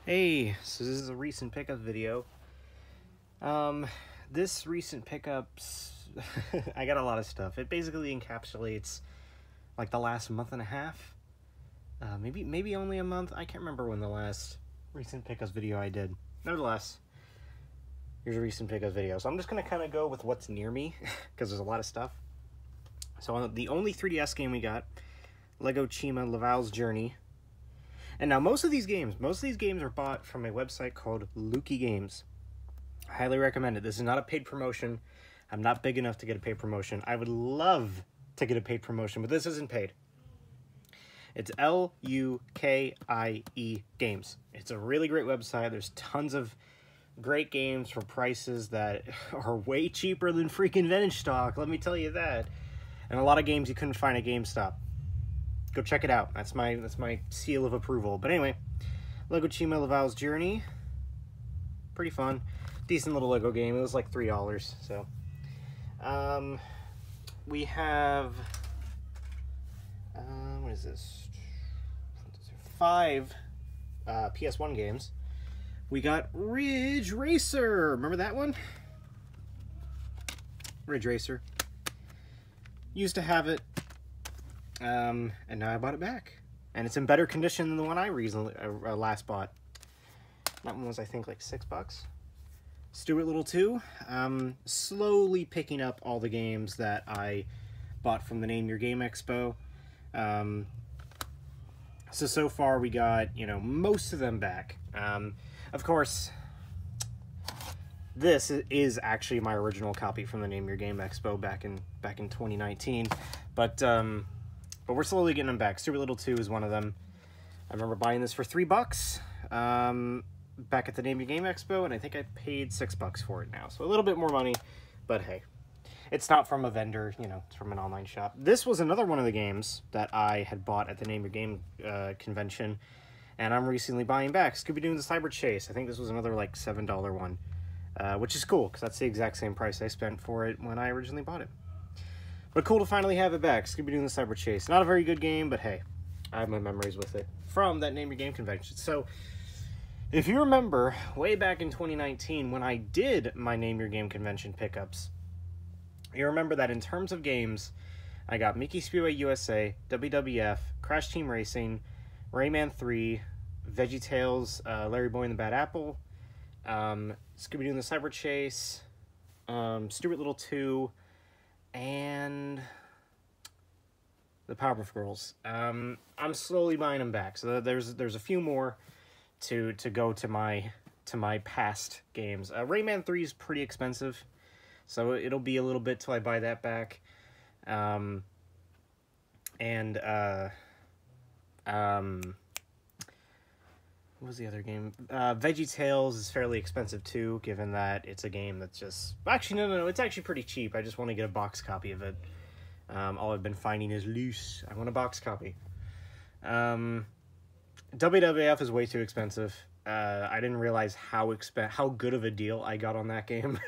Hey, so this is a recent pickup video. This recent pickups, I got a lot of stuff. It basically encapsulates like the last month and a half. Maybe only a month. I can't remember when the last recent pickups video I did. Nevertheless, here's a recent pickups video. So I'm just gonna kind of go with what's near me because there's a lot of stuff. So the only 3DS game we got, Lego Chima Laval's Journey. And now most of these games are bought from a website called Lukey Games. I highly recommend it. This is not a paid promotion. I'm not big enough to get a paid promotion. I would love to get a paid promotion, but this isn't paid. It's Lukie Games. It's a really great website. There's tons of great games for prices that are way cheaper than freaking vintage stock, let me tell you that. And a lot of games you couldn't find at GameStop. Go check it out. That's my seal of approval. But anyway, Lego Chima Laval's Journey. Pretty fun. Decent little Lego game. It was like $3. So, we have, what is this? 5 PS1 games. We got Ridge Racer. Remember that one? Ridge Racer. Used to have it. And now I bought it back. And it's in better condition than the one I recently last bought. That one was, I think, like $6. Stuart Little 2. Slowly picking up all the games that I bought from the Name Your Game Expo. So far we got, most of them back. Of course, this is actually my original copy from the Name Your Game Expo back in 2019. But we're slowly getting them back. Stuart Little 2 is one of them. I remember buying this for $3 back at the Name Your Game Expo, and I think I paid $6 for it now. So a little bit more money, but hey. It's not from a vendor, it's from an online shop. This was another one of the games that I had bought at the Name Your Game convention, and I'm recently buying back. Scooby-Doo and the Cyber Chase. I think this was another like $7 one, which is cool, because that's the exact same price I spent for it when I originally bought it. But cool to finally have it back. Scooby-Doo and the Cyber Chase. Not a very good game, but hey, I have my memories with it from that Name Your Game convention. So, if you remember, way back in 2019, when I did my Name Your Game convention pickups, you remember that in terms of games, I got Mickey Speedway USA, WWF, Crash Team Racing, Rayman 3, VeggieTales, Larry Boy and the Bad Apple, Scooby-Doo and the Cyber Chase, Stuart Little 2, and the Powerpuff Girls. I'm slowly buying them back. So there's a few more to go to my past games. Rayman 3 is pretty expensive, so it'll be a little bit till I buy that back. What was the other game? VeggieTales is fairly expensive too, given that it's a game that's just... Actually, no, it's actually pretty cheap. I just want to get a box copy of it. All I've been finding is loose. I want a box copy. WWF is way too expensive. I didn't realize how good of a deal I got on that game.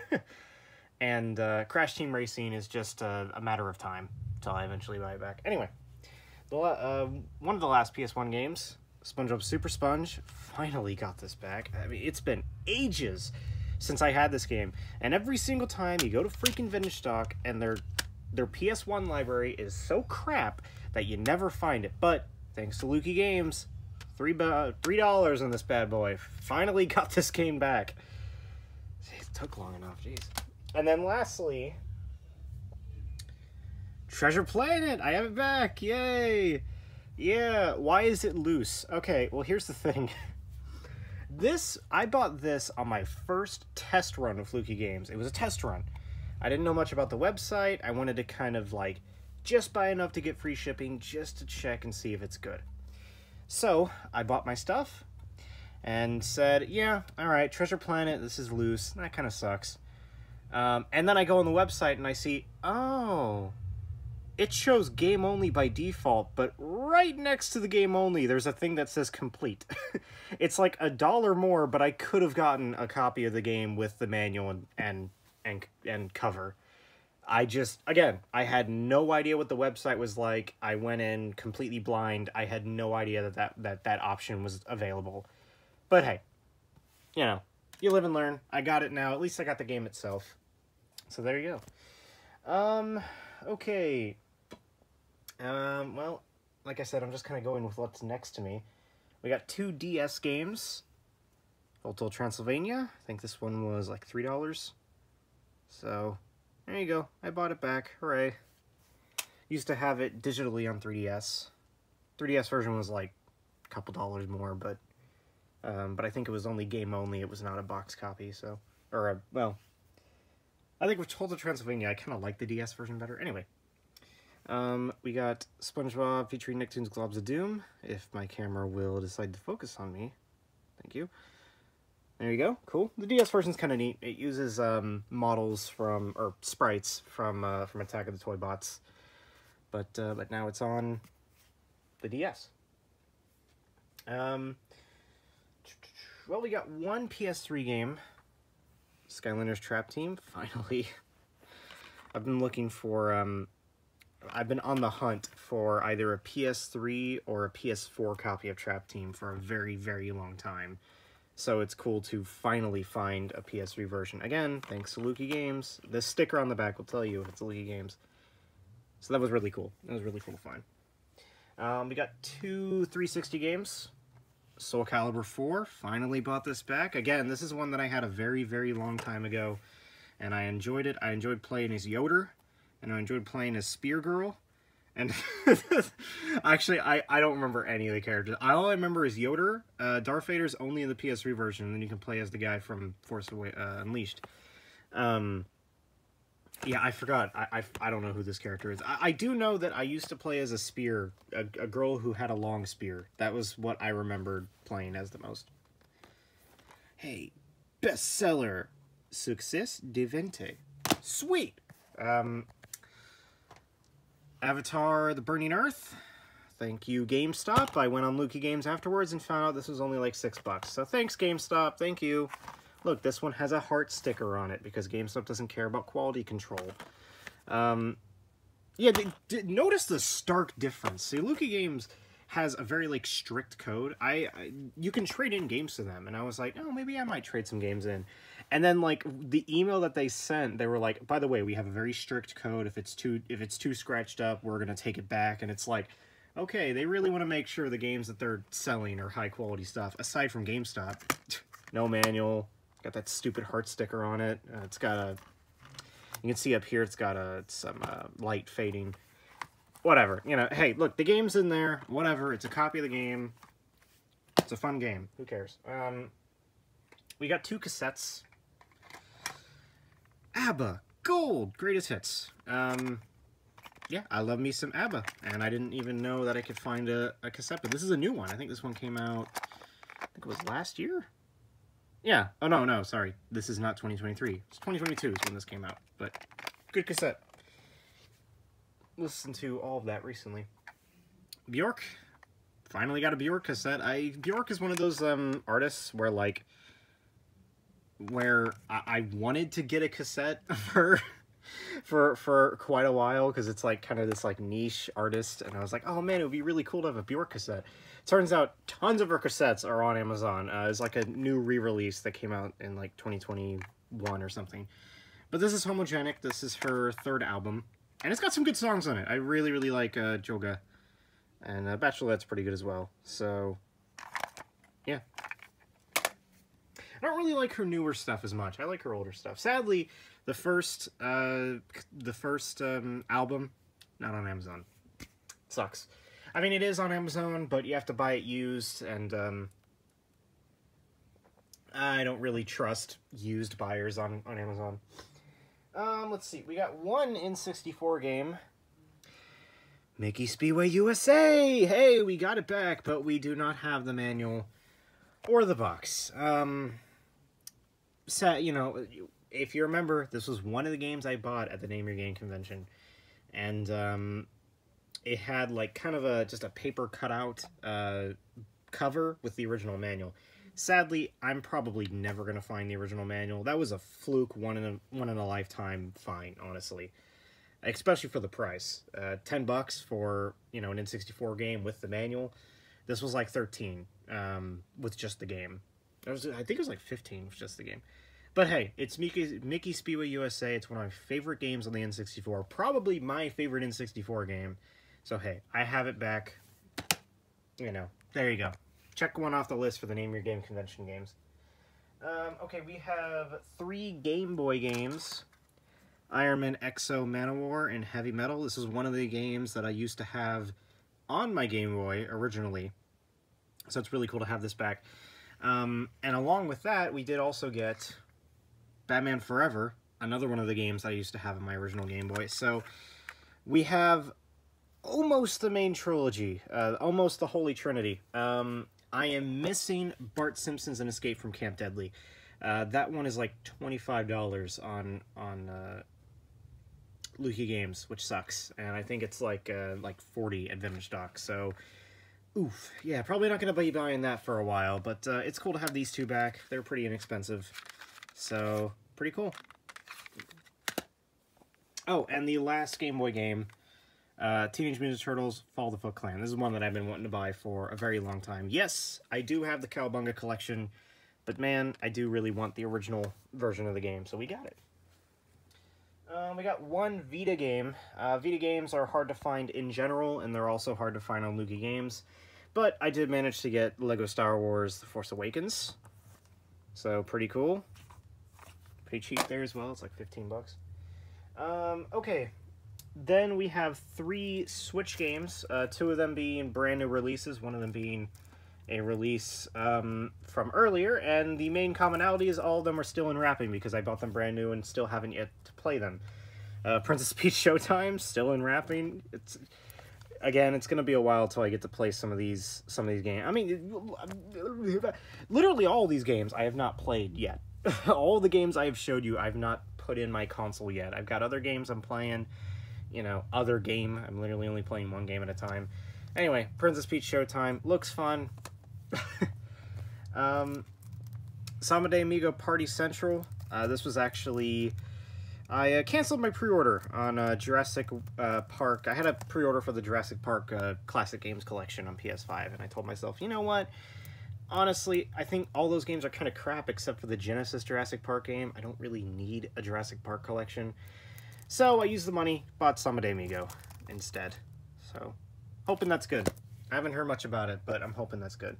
And Crash Team Racing is just a matter of time until I eventually buy it back. Anyway, one of the last PS1 games... SpongeBob Super Sponge, finally got this back. I mean, it's been ages since I had this game, and every single time you go to freaking vintage stock and their PS1 library is so crap that you never find it. But thanks to Lukey Games, $3 on this bad boy. Finally got this game back. It took long enough, jeez. And then lastly, Treasure Planet. I have it back. Yay! Yeah, why is it loose? Okay, well, here's the thing. I bought this on my first test run of Lukey Games. It was a test run. I didn't know much about the website. I wanted to kind of, just buy enough to get free shipping, just to check and see if it's good. So, I bought my stuff, and said, yeah, alright, Treasure Planet, this is loose. That kind of sucks. And then I go on the website, and I see, oh... It shows game only by default, but right next to the game only, there's a thing that says complete. It's like $1 more, but I could have gotten a copy of the game with the manual and cover. Again, I had no idea what the website was like. I went in completely blind. I had no idea that option was available. But hey, you know, you live and learn. I got it now. At least I got the game itself. So there you go. Okay. Well, like I said, I'm just kind of going with what's next to me. We got 2 DS games. Hotel Transylvania. I think this one was like $3. So, there you go. I bought it back. Hooray. Used to have it digitally on 3DS. 3DS version was like a couple dollars more, but I think it was only game only. It was not a box copy, so... well... I think with Hotel Transylvania, I kind of like the DS version better. Anyway. We got SpongeBob featuring Nicktoons Globs of Doom, if my camera will decide to focus on me. Thank you. There you go. Cool. The DS version's kind of neat. It uses models from, or sprites from Attack of the Toy Bots. But now it's on the DS. Well, we got one PS3 game. Skylanders Trap Team, finally. I've been looking for, I've been on the hunt for either a PS3 or a PS4 copy of Trap Team for a very, very long time. So it's cool to finally find a PS3 version. Again, thanks to Luki Games. This sticker on the back will tell you if it's Luki Games. So that was really cool. That was really cool to find. We got 2 360 games. Soul Calibur 4, finally bought this back. Again, this is one that I had a very, very long time ago, and I enjoyed it. I enjoyed playing as Yoder, and I enjoyed playing as Spear Girl. And actually, I don't remember any of the characters. All I remember is Yoder. Darth Vader's only in the PS3 version, and then you can play as the guy from Force Unleashed. Yeah, I forgot. I don't know who this character is. I do know that I used to play as a spear, a girl who had a long spear. That was what I remembered playing as the most. Hey, bestseller, Success de Vente. Sweet! Avatar, The Burning Earth. Thank you, GameStop. I went on Luki Games afterwards and found out this was only like $6. So thanks, GameStop. Thank you. Look, this one has a heart sticker on it because GameStop doesn't care about quality control. Yeah, notice the stark difference. See, Luki Games has a very, like, strict code. You can trade in games to them, and I was like, oh, maybe I might trade some games in. And then, like, the email that they sent, they were like, by the way, we have a very strict code. If it's too scratched up, we're gonna take it back. And it's like, okay, they really want to make sure the games that they're selling are high-quality stuff, aside from GameStop. No manual. Got that stupid heart sticker on it. It's got a... You can see up here it's got some light fading. Whatever. You know, hey, look, the game's in there. Whatever. It's a copy of the game. It's a fun game. Who cares? We got 2 cassettes. ABBA. Gold. Greatest hits. Yeah, I love me some ABBA. And I didn't even know that I could find a cassette. But this is a new one. I think this one came out... I think it was last year? Yeah. Oh, no, sorry. This is not 2023. It's 2022 is when this came out. But good cassette. Listened to all of that recently. Bjork. Finally got a Bjork cassette. Bjork is one of those artists where, like, I wanted to get a cassette for quite a while, because it's, like, kind of this, like, niche artist, and I was like, oh, man, it would be really cool to have a Bjork cassette. Turns out tons of her cassettes are on Amazon. It's like a new re-release that came out in like 2021 or something. But this is Homogenic. This is her 3rd album. And it's got some good songs on it. I really, really like Joga. And Bachelorette's pretty good as well. So, yeah. I don't really like her newer stuff as much. I like her older stuff. Sadly, the first album, not on Amazon. Sucks. I mean, it is on Amazon, but you have to buy it used, and I don't really trust used buyers on Amazon. Let's see. We got one N64 game. Mickey Speedway USA! Hey, we got it back, but we do not have the manual or the box. So, you know, if you remember, this was one of the games I bought at the Name Your Game convention. And, it had, like, kind of just a paper cutout cover with the original manual. Sadly, I'm probably never going to find the original manual. That was a fluke, one in a lifetime find, honestly. Especially for the price. $10 for, you know, an N64 game with the manual. This was like $13 with just the game. I think it was like 15 was just the game. But hey, it's Mickey Speedway USA. It's one of my favorite games on the N64. Probably my favorite N64 game. So hey, I have it back. You know, there you go. Check one off the list for the Name Your Game convention games. Okay, we have 3 Game Boy games. Iron Man Exo Manowar and Heavy Metal. This is one of the games that I used to have on my Game Boy originally. So it's really cool to have this back. And along with that, we did also get Batman Forever, another one of the games I used to have in my original Game Boy. So we have almost the main trilogy, almost the Holy Trinity. I am missing Bart Simpson's An Escape from Camp Deadly. That one is like $25 on Lucky Games, which sucks. And I think it's like 40 at Vintage Stock. So, oof. Yeah, probably not going to be buying that for a while, but it's cool to have these 2 back. They're pretty inexpensive. So, pretty cool. Oh, and the last Game Boy game, Teenage Mutant Ninja Turtles Fall of the Foot Clan. This is one that I've been wanting to buy for a very long time. Yes, I do have the Cowabunga collection, but man, I do really want the original version of the game, so we got it. We got 1 Vita game. Vita games are hard to find in general, and they're also hard to find on Lucky Games. But I did manage to get LEGO Star Wars The Force Awakens. So, pretty cool. Pretty cheap there as well. It's like 15 bucks. Okay. Then we have 3 Switch games. 2 of them being brand new releases. One of them being a release from earlier. And the main commonality is all of them are still in wrapping because I bought them brand new and still haven't yet to play them. Princess Peach Showtime, still in wrapping. Again, it's going to be a while till I get to play some of these games. I mean, literally all these games I have not played yet. All the games I have showed you, I've not put in my console yet. I've got other games I'm playing, you know, other game. I'm literally only playing one game at a time. Anyway, Princess Peach Showtime looks fun. Samba de Amigo Party Central. This was actually... I canceled my pre-order on Jurassic Park. I had a pre-order for the Jurassic Park Classic Games Collection on PS5, and I told myself, you know what? Honestly, I think all those games are kind of crap except for the Genesis Jurassic Park game. I don't really need a Jurassic Park collection. So I used the money, bought Samba de Amigo instead. So, hoping that's good. I haven't heard much about it, but I'm hoping that's good.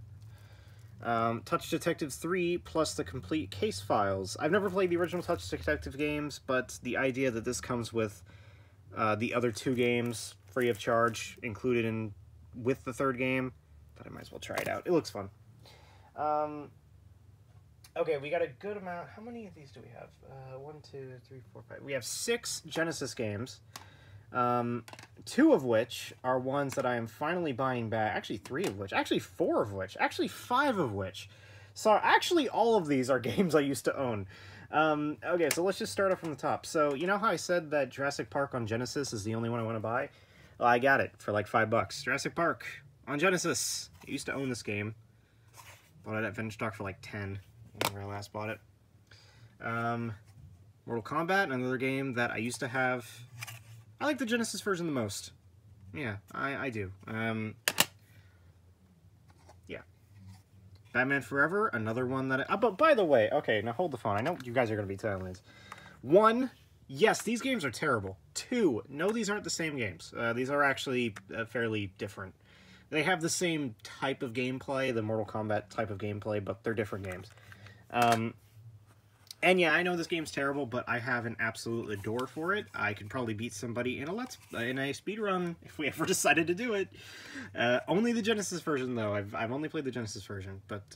Touch Detective 3 plus the complete case files. I've never played the original Touch Detective games, but the idea that this comes with the other 2 games free of charge included in with the 3rd game, I thought I might as well try it out. It looks fun. Okay, we got a good amount. How many of these do we have? 1, 2, 3, 4, 5. We have 6 Genesis games. 2 of which are ones that I am finally buying back. Actually, 3 of which. Actually, 4 of which. Actually, 5 of which. So, actually, all of these are games I used to own. Okay, so let's just start off from the top. So, you know how I said that Jurassic Park on Genesis is the only one I want to buy? Well, I got it for like $5. Jurassic Park on Genesis. I used to own this game. Bought it at Vintage Stock for like 10 whenever I last bought it. Mortal Kombat, another game that I used to have. I like the Genesis version the most. Yeah, I do. Yeah. Batman Forever, another one that but by the way, okay, now hold the phone. I know you guys are going to be telling this. 1, yes, these games are terrible. 2, no, these aren't the same games. These are actually fairly different. They have the same type of gameplay, the Mortal Kombat type of gameplay, but they're different games. And yeah, I know this game's terrible, but I have an absolute adore for it. I could probably beat somebody in a speedrun if we ever decided to do it. Only the Genesis version, though. I've only played the Genesis version, but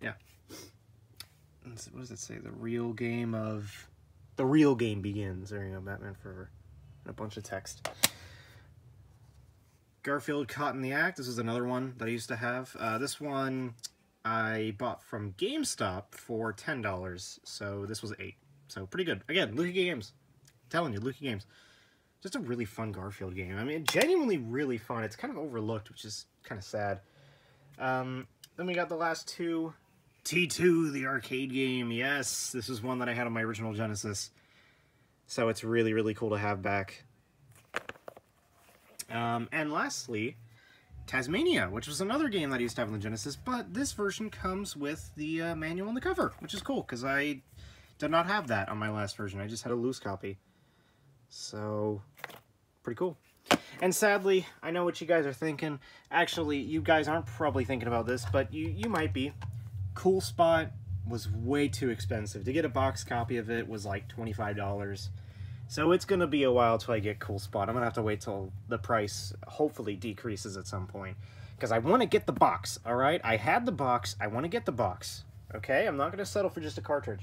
yeah. What does it say? The real game begins. There you go, Batman Forever. And a bunch of text. Garfield Caught in the Act. This is another one that I used to have. This one I bought from GameStop for $10, so this was 8. So pretty good. Again, Lucky Games. I'm telling you, Lucky Games. Just a really fun Garfield game. I mean, genuinely really fun. It's kind of overlooked, which is kind of sad. Then we got the last 2. T2, the arcade game. Yes, this is one that I had on my original Genesis. So it's really, really cool to have back. And lastly, Tasmania, which was another game that I used to have on the Genesis, but this version comes with the manual and the cover, which is cool, because I did not have that on my last version. I just had a loose copy. So, pretty cool. And sadly, I know what you guys are thinking. Actually, you guys aren't probably thinking about this, but you might be. Cool Spot was way too expensive. To get a box copy of it was like $25. So it's going to be a while till I get Cool Spot. I'm going to have to wait till the price hopefully decreases at some point. Because I want to get the box, alright? I had the box. I want to get the box. Okay? I'm not going to settle for just a cartridge.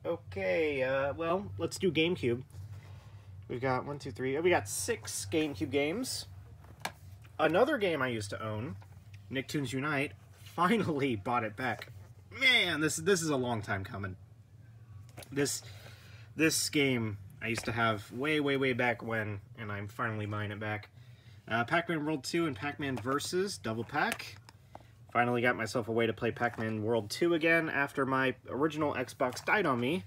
Okay, well, let's do GameCube. We've got 1, 2, 3. We got 6 GameCube games. Another game I used to own, Nicktoons Unite, finally bought it back. Man, this is a long time coming. This game I used to have way back when, and I'm finally buying it back. Pac-Man World 2 and Pac-Man Versus Double Pack. Finally got myself a way to play Pac-Man World 2 again after my original Xbox died on me.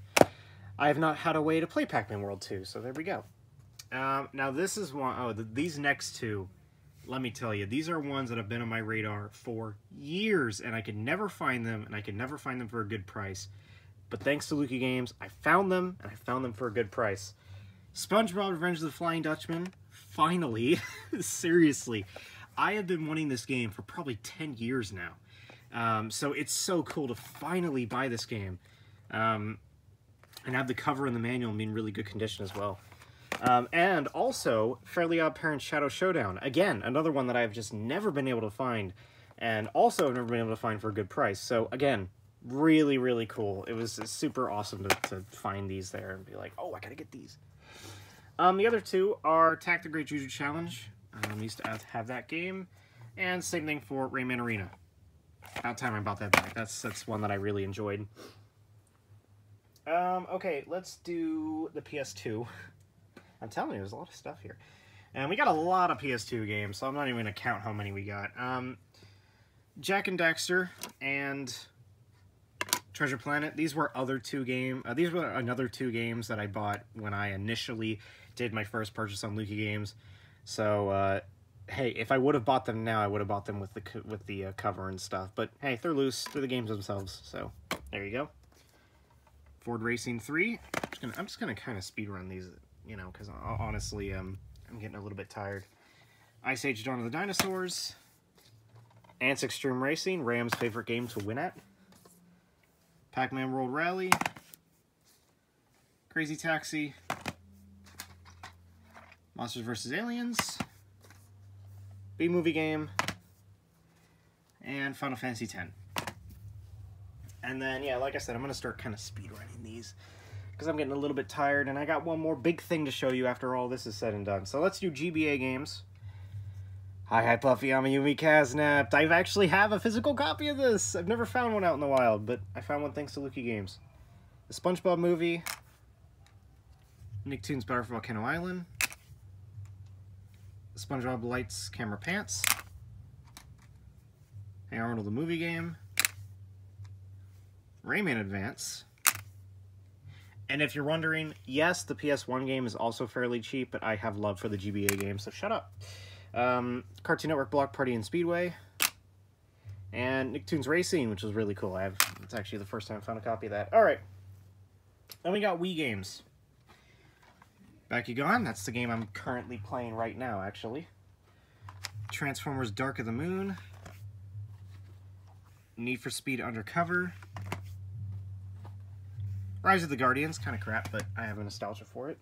I have not had a way to play Pac-Man World 2, so there we go. Now this is one, these next two, let me tell you, these are ones that have been on my radar for years, and I could never find them, and I could never find them for a good price. But thanks to Lukey Games, I found them, and I found them for a good price. SpongeBob Revenge of the Flying Dutchman, finally, seriously. I have been wanting this game for probably 10 years now. So it's so cool to finally buy this game. And have the cover and the manual be in really good condition as well. And also, Fairly Odd Parents Shadow Showdown. Again, another one that I've just never been able to find. And also never been able to find for a good price. So again, really cool. It was super awesome to find these there and be like, oh, I gotta get these. The other two are Attack the Great Juju Challenge. I used to have that game. And same thing for Rayman Arena. About time I bought that back. That's one that I really enjoyed. Okay, let's do the PS2. I'm telling you, there's a lot of stuff here. And we got a lot of PS2 games, so I'm not even going to count how many we got. Jak and Daxter and Treasure Planet. These were another two games that I bought when I initially did my first purchase on Lukey Games. So, hey, if I would have bought them now, I would have bought them with the cover and stuff. But hey, they're loose. They're the games themselves. So, there you go. Ford Racing 3. I'm just gonna kind of speedrun these, you know, because honestly, I'm getting a little bit tired. Ice Age: Dawn of the Dinosaurs. Ants Extreme Racing, Ram's favorite game to win at. Pac-Man World Rally. Crazy Taxi. Monsters vs. Aliens. B-Movie Game. And Final Fantasy X. And then, yeah, like I said, I'm going to start kind of speedrunning these because I'm getting a little bit tired, and I got one more big thing to show you after all this is said and done. So let's do GBA games. Hi, Puffy, I'm a Yumi Kaznapt. I actually have a physical copy of this. I've never found one out in the wild, but I found one thanks to Lukey Games. The SpongeBob Movie. Nicktoons Battle for Volcano Island. The SpongeBob Lights Camera Pants. Hey Arnold the Movie Game. Rayman Advance. And if you're wondering, yes, the PS1 game is also fairly cheap, but I have love for the GBA game, so shut up. Cartoon Network Block Party and Speedway. And Nicktoons Racing, which was really cool. It's actually the first time I found a copy of that. Alright. Then we got Wii games. Bakugan, that's the game I'm currently playing right now, actually. Transformers Dark of the Moon. Need for Speed Undercover. Rise of the Guardians, kind of crap, but I have a nostalgia for it.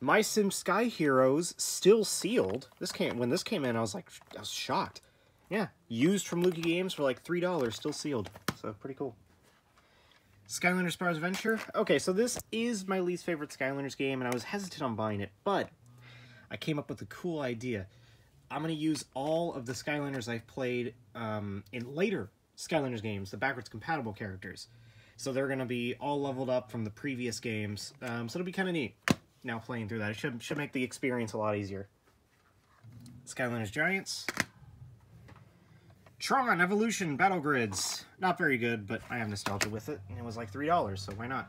My Sim Sky Heroes, still sealed. When this came in, I was shocked. Yeah, used from Lukey Games for like $3, still sealed. So pretty cool. Skylanders Spar's Adventure. Okay, so this is my least favorite Skylanders game, and I was hesitant on buying it, but I came up with a cool idea. I'm going to use all of the Skylanders I've played in later Skylanders games, the backwards compatible characters. So they're going to be all leveled up from the previous games. So it'll be kind of neat now playing through that. It should make the experience a lot easier. Skylanders Giants. Tron Evolution Battle Grids. Not very good, but I have nostalgia with it. And it was like $3, so why not?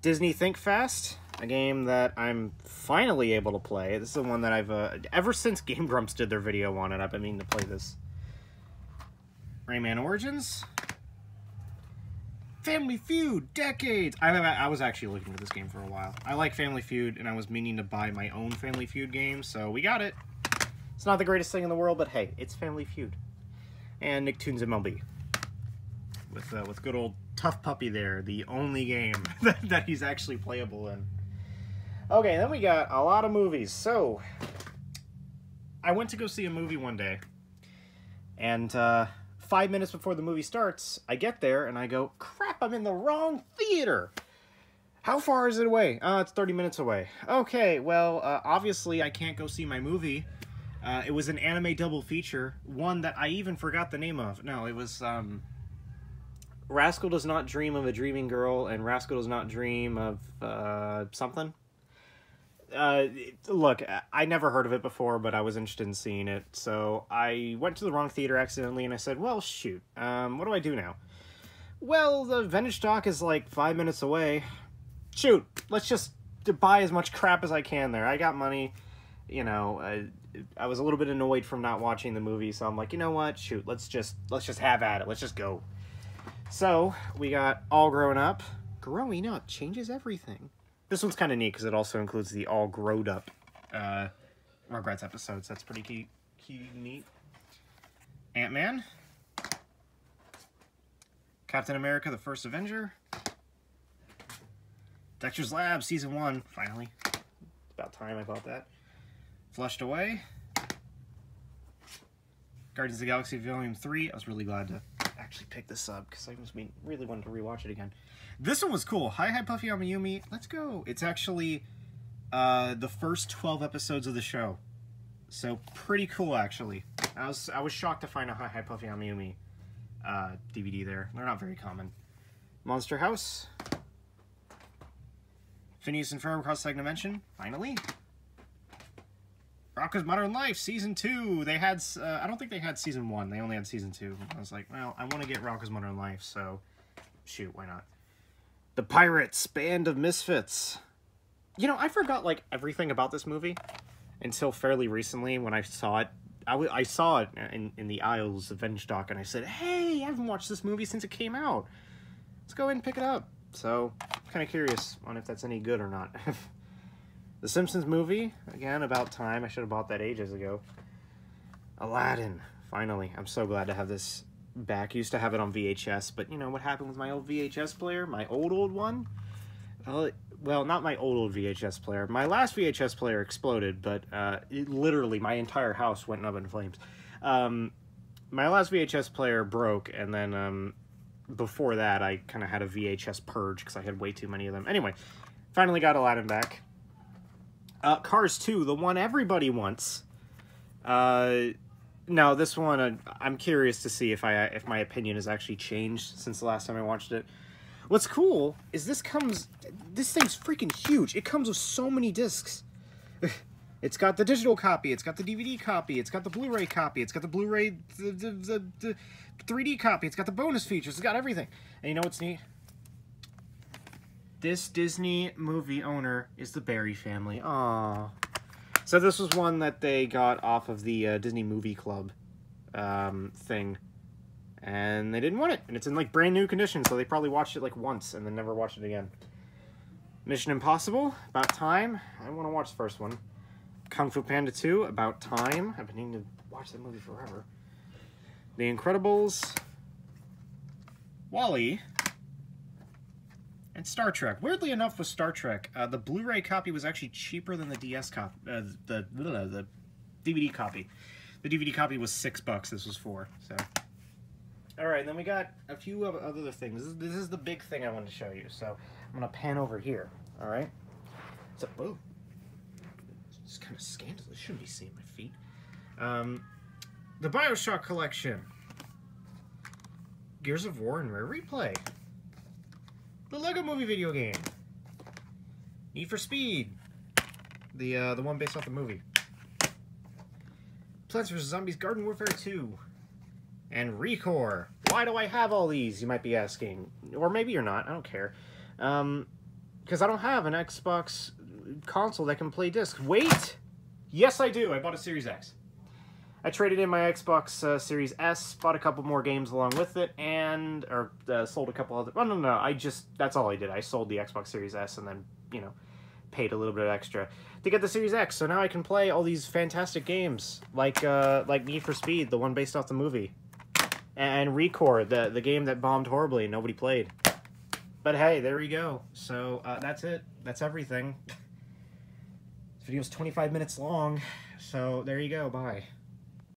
Disney Think Fast. a game that I'm finally able to play. This is the one that I've, ever since Game Grumps did their video on it, I've been meaning to play this. Rayman Origins. Family Feud, decades! I was actually looking at this game for a while. I like Family Feud, and I was meaning to buy my own Family Feud game, so we got it. It's not the greatest thing in the world, but hey, it's Family Feud. And Nicktoons MLB. With good old Tough Puppy there, the only game that he's actually playable in. Okay, then we got a lot of movies. So, I went to go see a movie one day, and 5 minutes before the movie starts, I get there and I go, crap, I'm in the wrong theater. How far is it away? It's 30 minutes away. Okay, well, obviously I can't go see my movie. It was an anime double feature, one that I even forgot the name of. No, it was, Rascal Does Not Dream of a Dreaming Girl and Rascal Does Not Dream of, something. Look, I never heard of it before, but I was interested in seeing it, so I went to the wrong theater accidentally, and I said, well, shoot, what do I do now? Well, the vintage dock is like 5 minutes away. Shoot, let's just buy as much crap as I can there. I got money, you know, I was a little bit annoyed from not watching the movie, so I'm like, you know what, shoot, let's just have at it, let's just go. So, we got All Grown Up. Growing up changes everything. This one's kind of neat because it also includes the All Growed Up Rugrats episodes. That's pretty neat. Ant-Man. Captain America, the First Avenger. Dexter's Lab, Season 1, finally. It's about time I bought that. Flushed Away. Guardians of the Galaxy Volume 3. I was really glad to actually pick this up because I was really wanted to rewatch it again. This one was cool. Hi Hi Puffy Amiyumi. Let's go. It's actually the first 12 episodes of the show. So pretty cool actually. I was shocked to find a Hi Hi Puffy Amiyumi DVD there. They're not very common. Monster House. Phineas and Ferb Across the Second Dimension. Finally. Rocko's Modern Life, Season 2. They had, I don't think they had Season 1. They only had Season 2. I was like, well, I want to get Rocko's Modern Life, so shoot, why not? The Pirates, Band of Misfits. You know, I forgot, like, everything about this movie until fairly recently when I saw it. I saw it in the aisles of Vintage Dock, and I said, hey, I haven't watched this movie since it came out. Let's go ahead and pick it up. So, I'm kind of curious on if that's any good or not. The Simpsons movie, again, about time. I should have bought that ages ago. Aladdin, finally. I'm so glad to have this back. Used to have it on VHS, but you know what happened with my old VHS player? My old one? Well, not my old VHS player. My last VHS player exploded, but literally my entire house went up in flames. My last VHS player broke, and then before that, I kind of had a VHS purge because I had way too many of them. Anyway, finally got Aladdin back. Cars 2, the one everybody wants. No, this one, I'm curious to see if my opinion has actually changed since the last time I watched it. What's cool is this thing's freaking huge. It comes with so many discs. It's got the digital copy, it's got the DVD copy, it's got the Blu-ray copy, it's got the Blu-ray, the 3D copy, it's got the bonus features, it's got everything. And you know what's neat? This Disney movie owner is the Barry family. Aww. So this was one that they got off of the Disney Movie Club thing. And they didn't want it. And it's in like brand new condition, so they probably watched it like once and then never watched it again. Mission Impossible, about time. I want to watch the first one. Kung Fu Panda 2, about time. I've been needing to watch that movie forever. The Incredibles. WALL-E. And Star Trek. Weirdly enough, with Star Trek, the Blu-ray copy was actually cheaper than the DS copy, the DVD copy. The DVD copy was $6. This was $4. So, all right. Then we got a few other things. This is the big thing I wanted to show you. So I'm gonna pan over here. All right. So, oh, it's kind of scandalous. Shouldn't be seeing my feet. The BioShock collection. Gears of War and Rare Replay. The Lego Movie video game. Need for Speed. The one based off the movie. Plants vs. Zombies Garden Warfare 2. And ReCore. Why do I have all these, you might be asking. Or maybe you're not, I don't care. because I don't have an Xbox console that can play discs. Wait! Yes, I do. I bought a Series X. I traded in my Xbox Series S, bought a couple more games along with it, and sold a couple other. Oh no! That's all I did. I sold the Xbox Series S and then paid a little bit extra to get the Series X. So now I can play all these fantastic games like Need for Speed, the one based off the movie, and Recore, the game that bombed horribly and nobody played. But hey, there we go. So that's it. That's everything. This video's 25 minutes long. So there you go. Bye.